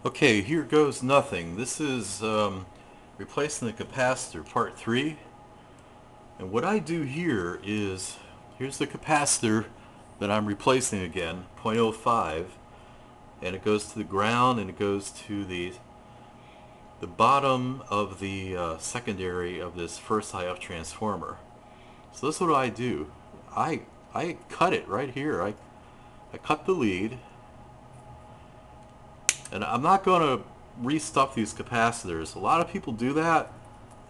Okay, here goes nothing. This is replacing the capacitor, part 3. And what I do here is, here's the capacitor that I'm replacing again, 0.05. And it goes to the ground and it goes to the bottom of the secondary of this first IF transformer. So this is what I do. I, I cut it right here. I cut the lead. And I'm not going to restuff these capacitors. A lot of people do that,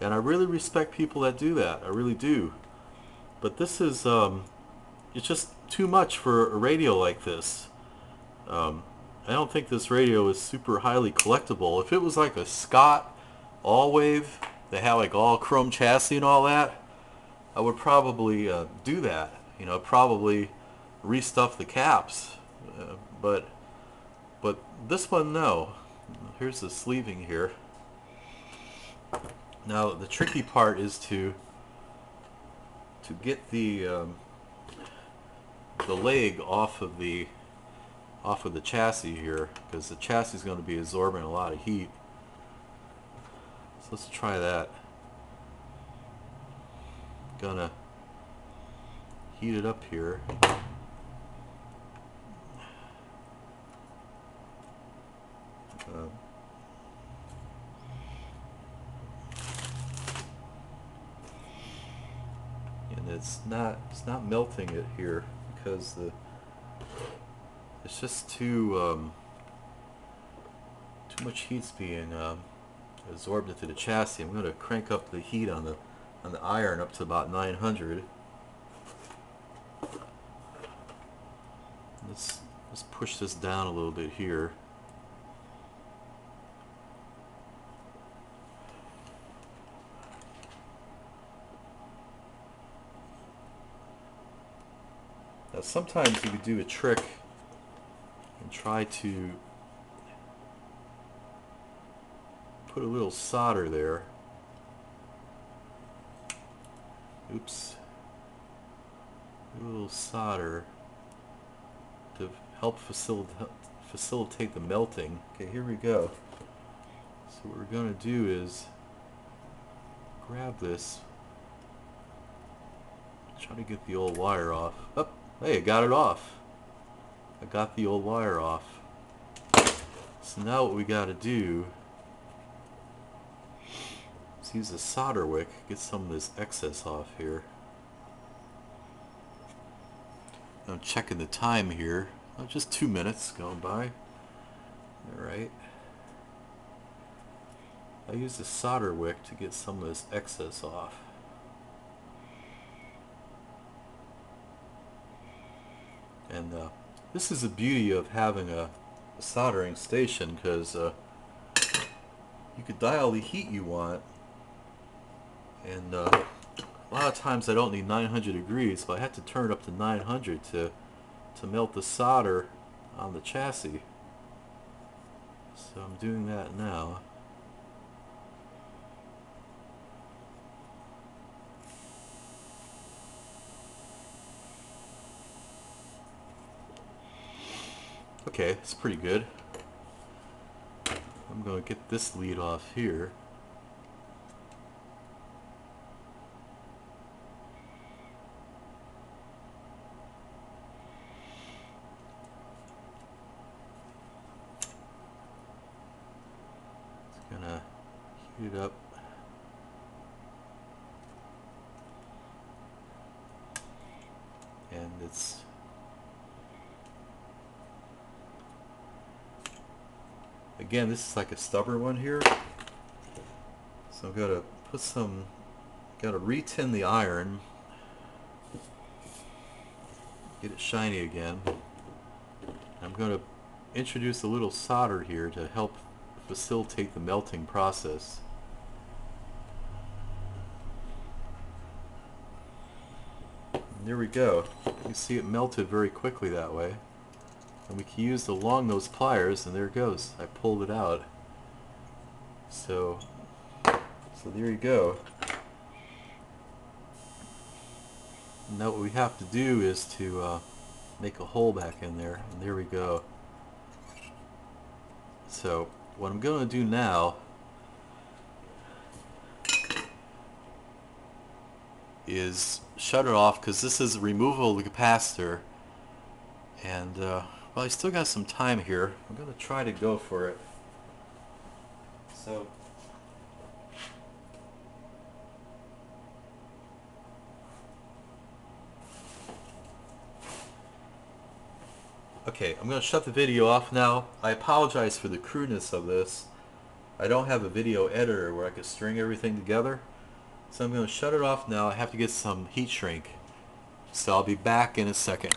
and I really respect people that do that. I really do. But this is, it's just too much for a radio like this. Um, I don't think this radio is super highly collectible. If it was like a Scott all-wave, they have like all chrome chassis and all that, I would probably do that. You know, probably restuff the caps. But But this one, no. Here's the sleeving here. Now the tricky part is to get the leg off of the chassis here, because the chassis is going to be absorbing a lot of heat. So let's try that. Gonna heat it up here. Uh, and it's not melting it here because it's just too much heat's being absorbed into the chassis. I'm going to crank up the heat on the iron up to about 900. Let's push this down a little bit here. Now sometimes you could do a trick and try to put a little solder there. Oops. A little solder to help facilitate the melting. Okay, here we go. So what we're going to do is grab this, try to get the old wire off. Oh, hey, I got it off. I got the old wire off. So now what we got to do is use a solder wick, get some of this excess off here. I'm checking the time here. Oh, just 2 minutes going by. Alright. I used a solder wick to get some of this excess off. And this is the beauty of having a soldering station, because you could dial the heat you want, and a lot of times I don't need 900 degrees, but I had to turn it up to 900 to melt the solder on the chassis. So I'm doing that now. Okay, it's pretty good. I'm going to get this lead off here. It's going to heat it up. And it's again, this is like a stubborn one here. So I'm going to put some, got to re-tin the iron, get it shiny again. I'm going to introduce a little solder here to help facilitate the melting process. And there we go. You see it melted very quickly that way. And we can use the long nose pliers, and there it goes. I pulled it out. So there you go. Now what we have to do is to make a hole back in there, and there we go. So what I'm going to do now is shut it off, because this is removal of the capacitor, and well, I still got some time here. I'm going to try to go for it. So okay, I'm going to shut the video off now. I apologize for the crudeness of this. I don't have a video editor where I could string everything together. So I'm going to shut it off now. I have to get some heat shrink. So I'll be back in a second.